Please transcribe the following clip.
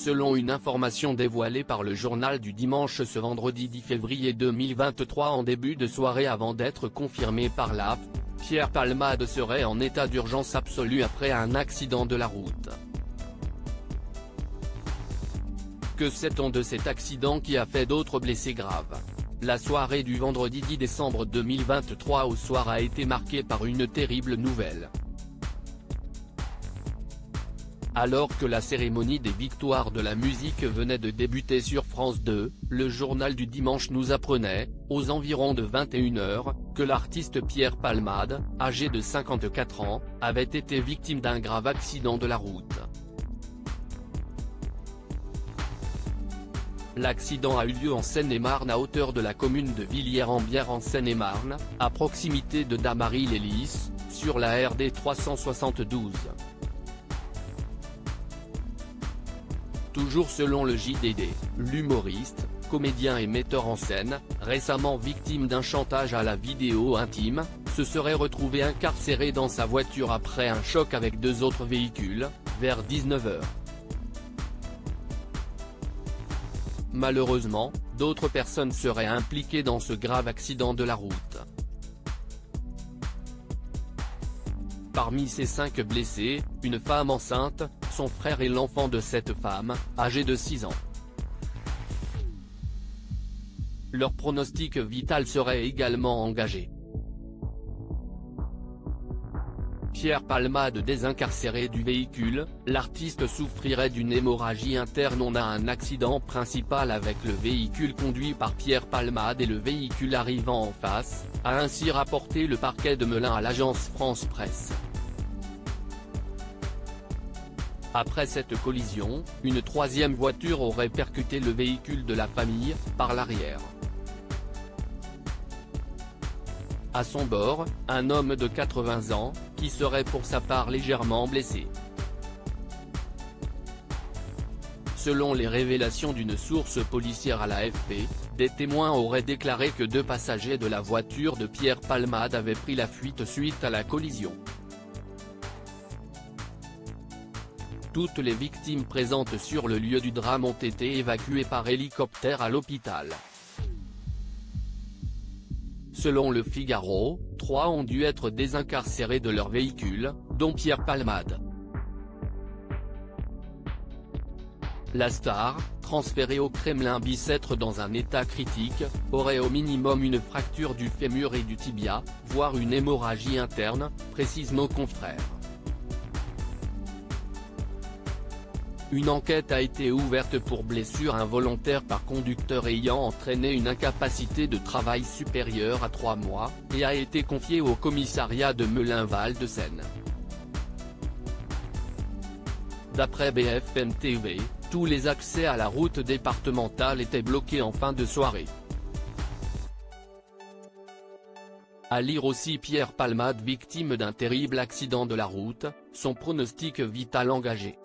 Selon une information dévoilée par le journal du dimanche ce vendredi 10 février 2023 en début de soirée avant d'être confirmé par l'AFP, Pierre Palmade serait en état d'urgence absolue après un accident de la route. Que sait-on de cet accident qui a fait d'autres blessés graves? La soirée du vendredi 10 décembre 2023 au soir a été marquée par une terrible nouvelle. Alors que la cérémonie des victoires de la musique venait de débuter sur France 2, le journal du dimanche nous apprenait, aux environs de 21 h, que l'artiste Pierre Palmade, âgé de 54 ans, avait été victime d'un grave accident de la route. L'accident a eu lieu en Seine-et-Marne à hauteur de la commune de Villiers-en-Bière en Seine-et-Marne, à proximité de Damary-les-Lys, sur la RD 372. Toujours selon le JDD, l'humoriste, comédien et metteur en scène, récemment victime d'un chantage à la vidéo intime, se serait retrouvé incarcéré dans sa voiture après un choc avec deux autres véhicules, vers 19 h. Malheureusement, d'autres personnes seraient impliquées dans ce grave accident de la route. Parmi ces 5 blessés, une femme enceinte, son frère et l'enfant de cette femme, âgé de 6 ans. Leur pronostic vital serait également engagé. Pierre Palmade désincarcéré du véhicule, l'artiste souffrirait d'une hémorragie interne. On a un accident principal avec le véhicule conduit par Pierre Palmade et le véhicule arrivant en face, a ainsi rapporté le parquet de Melun à l'agence France Presse. Après cette collision, une troisième voiture aurait percuté le véhicule de la famille, par l'arrière. À son bord, un homme de 80 ans, qui serait pour sa part légèrement blessé. Selon les révélations d'une source policière à l'AFP, des témoins auraient déclaré que 2 passagers de la voiture de Pierre Palmade avaient pris la fuite suite à la collision. Toutes les victimes présentes sur le lieu du drame ont été évacuées par hélicoptère à l'hôpital. Selon Le Figaro, 3 ont dû être désincarcérés de leur véhicule, dont Pierre Palmade. La star, transférée au Kremlin-Bicêtre dans un état critique, aurait au minimum une fracture du fémur et du tibia, voire une hémorragie interne, précise nos confrères. Une enquête a été ouverte pour blessure involontaire par conducteur ayant entraîné une incapacité de travail supérieure à 3 mois, et a été confiée au commissariat de Melun-Val-de-Seine. D'après BFM TV, tous les accès à la route départementale étaient bloqués en fin de soirée. À lire aussi Pierre Palmade victime d'un terrible accident de la route, son pronostic vital engagé.